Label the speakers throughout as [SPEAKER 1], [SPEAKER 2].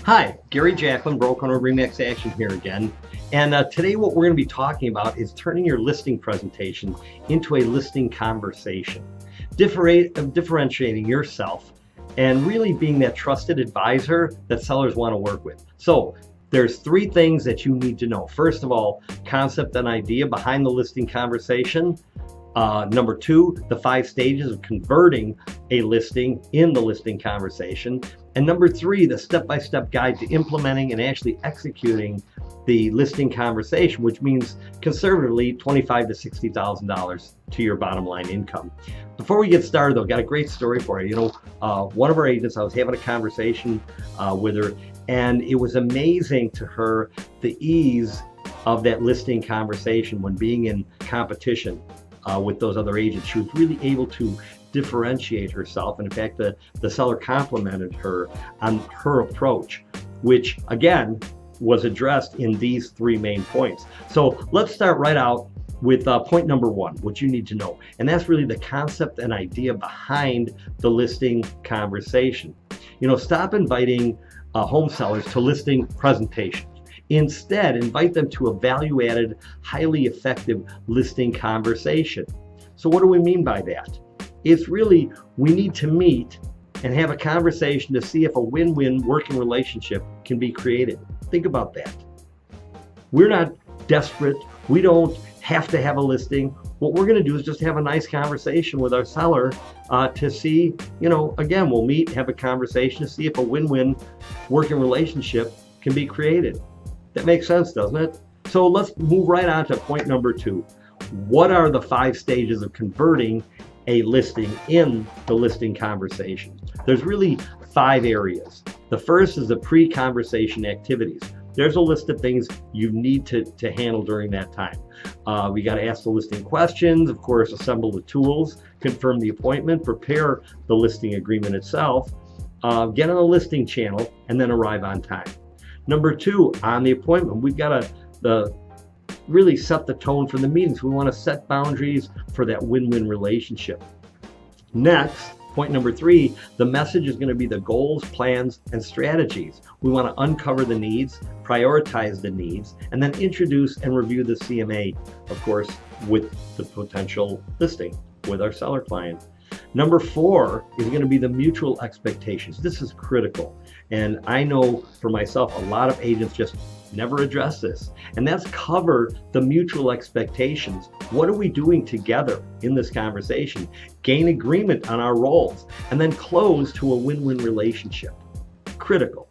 [SPEAKER 1] Hi, Gary Jacklin, broker owner of Remax Action here again. And today what we're going to be talking about is turning your listing presentation into a listing conversation, differentiating yourself and really being that trusted advisor that sellers want to work with. So there's three things that you need to know. First of all, concept and idea behind the listing conversation. Number two, the 5 stages of converting a listing in the listing conversation. And number three, the step-by-step guide to implementing and actually executing the listing conversation, which means conservatively $25,000 to $60,000 to your bottom line income. Before we get started though, got a great story for you. One of our agents, I was having a conversation with her, and it was amazing to her the ease of that listing conversation when being in competition with those other agents. She was really able to differentiate herself. And in fact, the seller complimented her on her approach, which again was addressed in these 3 main points. So let's start right out with point number 1, what you need to know. And that's really the concept and idea behind the listing conversation. Stop inviting home sellers to listing presentations. Instead, invite them to a value-added, highly effective listing conversation. So what do we mean by that? It's really, we need to meet and have a conversation to see if a win-win working relationship can be created. Think about that. We're not desperate. We don't have to have a listing. What we're going to do is just have a nice conversation with our seller to see, again, we'll meet, have a conversation to see if a win-win working relationship can be created. That makes sense, doesn't it? So let's move right on to point number 2. What are the 5 stages of converting a listing in the listing conversation? There's really 5 areas. The first is the pre-conversation activities. There's a list of things you need to handle during that time. We got to ask the listing questions, of course, assemble the tools, confirm the appointment, prepare the listing agreement itself, get on the listing channel, and then arrive on time. Number 2, on the appointment, we've got to really set the tone for the meetings. We want to set boundaries for that win-win relationship. Next, point number 3, the message is going to be the goals, plans, and strategies. We want to uncover the needs, prioritize the needs, and then introduce and review the CMA, of course, with the potential listing with our seller client. Number 4 is going to be the mutual expectations. This is critical. And I know for myself, a lot of agents just never address this. And that's cover the mutual expectations. What are we doing together in this conversation? Gain agreement on our roles, and then close to a win-win relationship. Critical.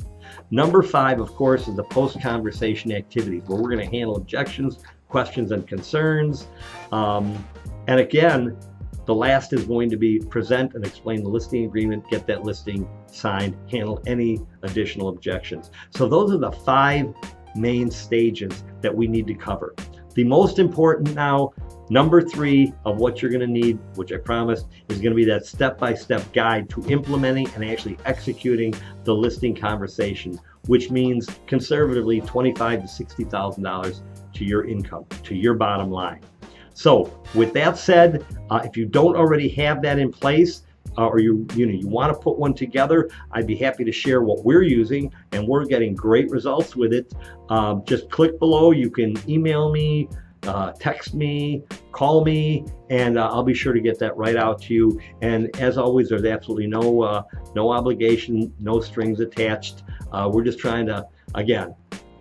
[SPEAKER 1] Number 5, of course, is the post-conversation activities, where we're going to handle objections, questions, and concerns. And again, the last is going to be present and explain the listing agreement, get that listing signed, handle any additional objections. So those are the 5 main stages that we need to cover. The most important now, number 3 of what you're going to need, which I promised, is going to be that step-by-step guide to implementing and actually executing the listing conversation, which means conservatively $25,000 to $60,000 to your income, to your bottom line. So with that said, if you don't already have that in place, or you want to put one together, I'd be happy to share what we're using, and we're getting great results with it. Just click below. You can email me, text me, call me, and I'll be sure to get that right out to you. And as always, there's absolutely no obligation, no strings attached. We're just trying to, again,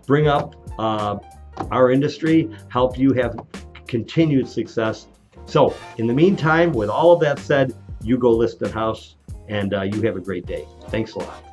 [SPEAKER 1] bring up our industry, help you have continued success. So in the meantime, with all of that said, you go list that house, and you have a great day. Thanks a lot.